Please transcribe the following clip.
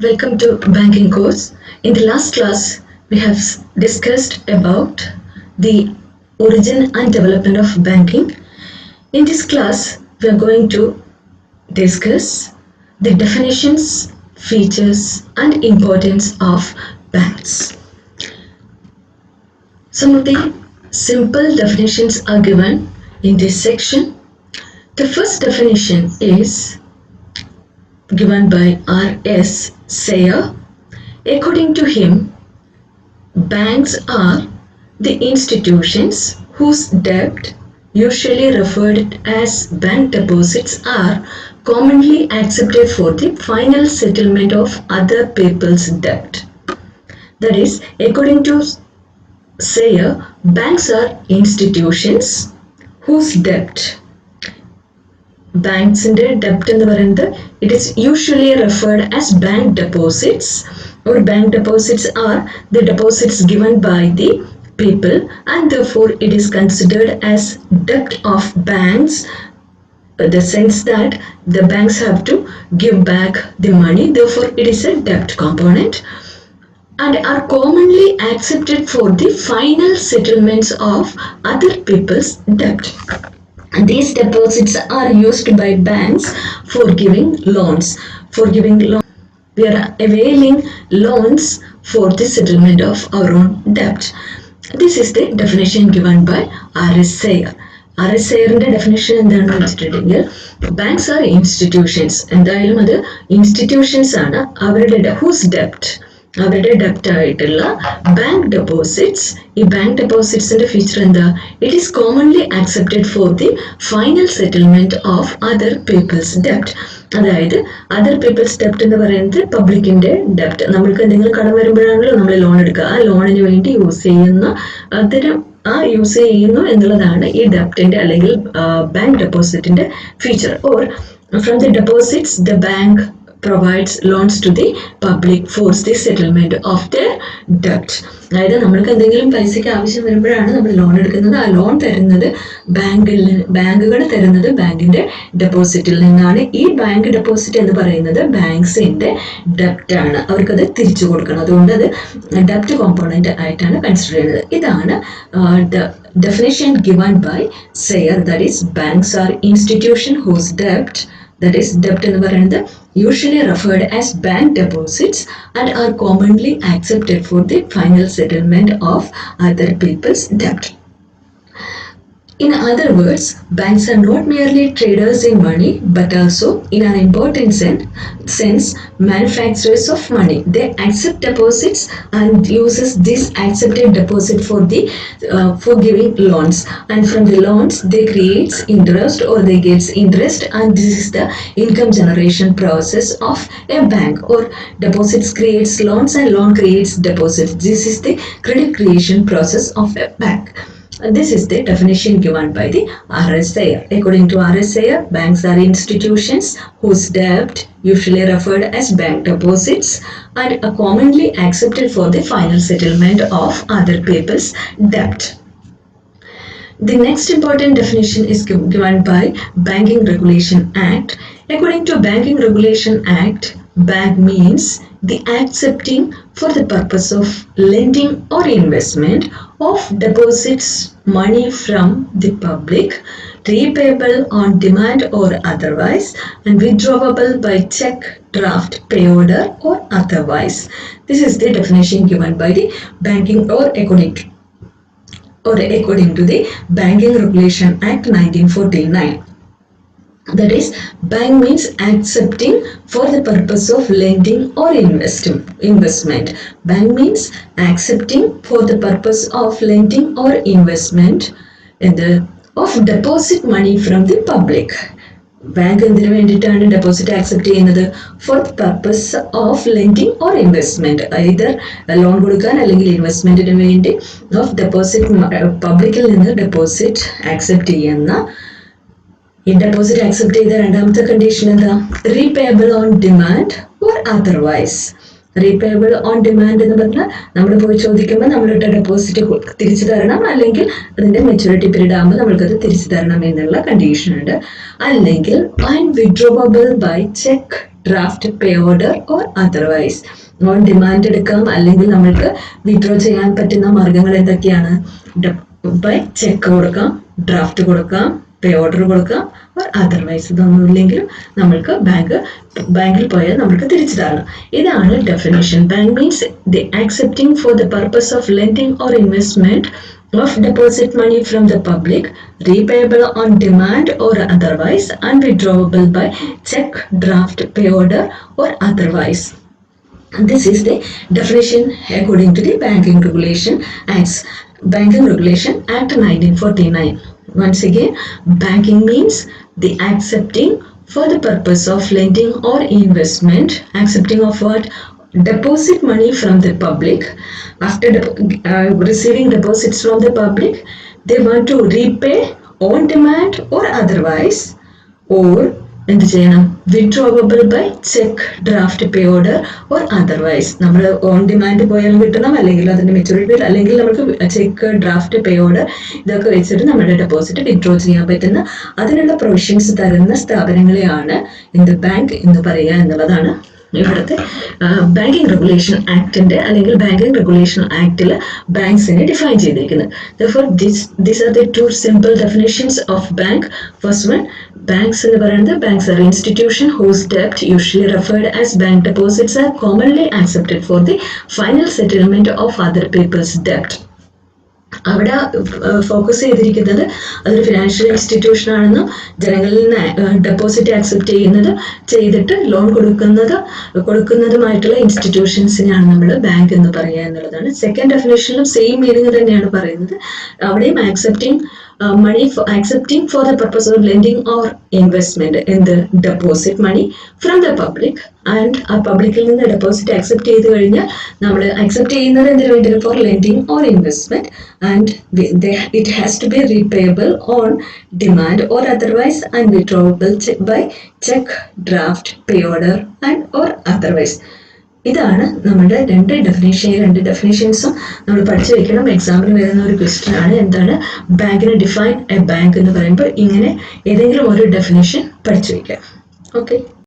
Welcome to banking course. In the last class, we have discussed about the origin and development of banking. In this class, we are going to discuss the definitions, features, and importance of banks. Some of the simple definitions are given in this section. The first definition is given by R.S. Sayer. According to him, banks are the institutions whose debt, usually referred as bank deposits, are commonly accepted for the final settlement of other people's debt. That is, according to Sayer, banks are institutions whose debt, ബാങ്ക്സിന്റെ ഡെപ്റ്റ് എന്ന് പറയുന്നത് it is usually referred as bank deposits or bank deposits are the deposits given by the people and therefore it is considered as debt of banks, the sense that the banks have to give back the money, therefore it is a debt component and are commonly accepted for the final settlements of other people's debt. These deposits are used by banks for giving loans. We are availing loans for the settlement of our own debt. This is the definition given by R.S. Sayer. R.S. Sayer's definition എന്താണെന്ന് വെച്ചിട്ടുണ്ടെങ്കിൽ banks are institutions. എന്തായാലും അത് institutions ആണ്. അവരുടെ whose debt, അവരുടെ ഡെപ്റ്റ് ആയിട്ടുള്ള bank deposits. ഈ ബാങ്ക് ഡെപ്പോസിറ്റ്സിന്റെ ഫീച്ചർ എന്താ? It is commonly accepted for the final settlement of other people's ഡെപ്റ്റ്. അതായത് അതർ പീപ്പിൾസ് ഡെപ്റ്റ് എന്ന് പറയുന്നത് പബ്ലിക്കിന്റെ ഡെപ്റ്റ്. നമ്മൾക്ക് എന്തെങ്കിലും കടം വരുമ്പോഴാണല്ലോ നമ്മൾ ലോൺ എടുക്കുക. ആ ലോണിന് വേണ്ടി യൂസ് ചെയ്യുന്ന അത്തരം യൂസ് ചെയ്യുന്നു എന്നുള്ളതാണ് ഈ ഡെപ്റ്റിന്റെ അല്ലെങ്കിൽ ബാങ്ക് ഡെപ്പോസിറ്റിന്റെ feature. Or from the deposits the bank provides loans to the public for the settlement of their debt. അതായത് നമ്മൾക്ക് എന്തെങ്കിലും പൈസയ്ക്ക് ആവശ്യം വരുമ്പോഴാണ് നമ്മൾ ലോൺ എടുക്കുന്നത്. ആ ലോൺ തരുന്നത് ബാങ്കുകൾ തരുന്നത് ബാങ്കിന്റെ ഡെപ്പോസിറ്റിൽ നിന്നാണ്. ഈ ബാങ്ക് ഡെപ്പോസിറ്റ് എന്ന് പറയുന്നത് ബാങ്ക്സിന്റെ ഡെപ്റ്റ് ആണ്. അവർക്കത് തിരിച്ചു കൊടുക്കണം. അതുകൊണ്ട് അത് ഡെപ്റ്റ് കോമ്പോണന്റ് ആയിട്ടാണ് കൺസിഡർ ചെയ്യുന്നത്. ഇതാണ് definition given by Sayer, that is banks are institution whose debt, that is debt എന്ന് പറയുന്നത് usually referred as bank deposits and are commonly accepted for the final settlement of other people's debt. In other words, banks are not merely traders in money but also, in an important sense, manufacturers of money. They accept deposits and uses this accepted deposit for giving loans, and from the loans they creates interest or they gets interest, and this is the income generation process of a bank. Or deposits creates loans and loan creates deposits. This is the credit creation process of a bank. This is the definition given by the R.S. Sayer. According to R.S. Sayer, banks are institutions whose debt, usually referred as bank deposits, and are commonly accepted for the final settlement of other people's debt. The next important definition is given by Banking Regulation Act. According to Banking Regulation Act, bank means the accepting for the purpose of lending or investment of deposits money from the public, repayable on demand or otherwise, and withdrawable by check, draft, pay order or otherwise. This is the definition given by the banking or according to the Banking Regulation Act 1949. That is, bank means accepting for the purpose of lending or investment. Bank means accepting for the purpose of lending or investment of deposit money from the public. Bank എന്തിനു വേണ്ടിയിട്ടാണ് deposit accept ചെയ്യുന്നത്? For purpose of lending or investment, either loan കൊടുക്കാൻ അല്ലെങ്കിൽ ഇൻവെസ്റ്റ്മെന്റിന് വേണ്ടി of deposit പബ്ലിക്കിൽ നിന്ന് deposit accept ചെയ്യുന്ന. ഈ ഡെപ്പോസിറ്റ് ആക്സെപ്റ്റ് ചെയ്ത രണ്ടാമത്തെ കണ്ടീഷൻ എന്താ? Repayable on demand or otherwise. Repayable on demand എന്ന് പറഞ്ഞാൽ നമ്മൾ പോയി ചോദിക്കുമ്പോൾ നമ്മളുടെ ഡെപ്പോസിറ്റ് തിരിച്ചു തരണം, അല്ലെങ്കിൽ അതിന്റെ മെച്യൂരിറ്റി പീരീഡ് ആകുമ്പോൾ നമ്മൾക്കത് തിരിച്ചു തരണം എന്നുള്ള കണ്ടീഷൻ ഉണ്ട്. അല്ലെങ്കിൽ and withdrawable by cheque, draft pay order or otherwise. On demand എടുക്കാം, അല്ലെങ്കിൽ നമ്മൾക്ക് വിഡ്രോ ചെയ്യാൻ പറ്റുന്ന മാർഗങ്ങൾ എന്തൊക്കെയാണ്? ബൈ ചെക്ക് കൊടുക്കാം, ഡ്രാഫ്റ്റ് കൊടുക്കാം, പേ ഓർഡർ കൊടുക്കാം, ഓർ അതർവൈസ്. ഇതൊന്നുമില്ലെങ്കിലും നമ്മൾക്ക് ബാങ്കിൽ പോയാൽ നമുക്ക് തിരിച്ചു തരണം. ഇതാണ് definition. Bank means the accepting for the purpose of lending or investment of deposit money from the public, repayable on demand or otherwise, and withdrawable by check, draft, pay order or otherwise. And this is the definition according to the Banking Regulation Acts. Banking Regulation Act 1949. Once again, banking means the accepting for the purpose of lending or investment. Accepting of what? Deposit money from the public. After receiving deposits from the public, they want to repay on demand or otherwise, or എന്ത് ചെയ്യണം? Withdrawable by cheque, draft, pay order or otherwise. നമ്മൾ on demand പോയാലും കിട്ടണം, അല്ലെങ്കിൽ അതിന്റെ maturity, അല്ലെങ്കിൽ നമുക്ക് check, draft, pay order ഇതൊക്കെ വെച്ചിട്ട് നമ്മുടെ ഡെപ്പോസിറ്റ് വിഡ്രോ ചെയ്യാൻ പറ്റുന്ന അതിനുള്ള പ്രൊവിഷൻസ് തരുന്ന സ്ഥാപനങ്ങളെയാണ് എന്ത് ബാങ്ക് എന്ന് പറയുക എന്നുള്ളതാണ് ഇവിടുത്തെ ബാങ്കിങ് റെഗുലേഷൻ ആക്ടിന്റെ അല്ലെങ്കിൽ ബാങ്കിങ് റെഗുലേഷൻ ആക്ടിൽ ബാങ്ക്സിനെ ഡിഫൈൻ ചെയ്തിരിക്കുന്നത്. Therefore, these are the two simple definitions of bank. First one, banks എന്ന് പറയുന്നത് banks are institution whose debt usually referred as bank deposits are commonly accepted for the final settlement of other people's debt. അവിടെ focus ചെയ്തിരിക്കുന്നത് അതൊരു financial institution ആണെന്നും ജനങ്ങളിൽ നിന്ന് deposit accept ചെയ്തിട്ട് loan കൊടുക്കുന്നതുമായിട്ടുള്ള ഇൻസ്റ്റിറ്റ്യൂഷൻസിനാണ് നമ്മൾ ബാങ്ക് എന്ന് പറയുക എന്നുള്ളതാണ്. സെക്കൻഡ് ഡെഫിനേഷനിലും സെയിം മീനിങ് തന്നെയാണ് പറയുന്നത്. അവിടെയും accepting for the purpose of lending or investment in the deposit money from the public, and ആ പബ്ലിക്കിൽ നിന്ന് ഡെപ്പോസിറ്റ് ആക്സെപ്റ്റ് ചെയ്ത് കഴിഞ്ഞാൽ നമ്മൾ ആക്സെപ്റ്റ് ചെയ്യുന്നത് എന്തിനു വേണ്ടി? For lending or investment, and it has to be repayable on demand or otherwise, and withdrawable by check, draft, pay order and or otherwise. ഇതാണ് നമ്മുടെ രണ്ട് ഡെഫിനേഷൻസും നമ്മൾ പഠിച്ചു വെക്കണം. എക്സാമിന് വരുന്ന ഒരു ക്വസ്റ്റ്യൻ ആണ്. എന്താണ് ബാങ്കിനെ ഡിഫൈൻ എ ബാങ്ക് എന്ന് പറയുമ്പോൾ ഇങ്ങനെ ഏതെങ്കിലും ഒരു ഡെഫിനേഷൻ പഠിച്ചു വെക്കാം. ഓക്കെ.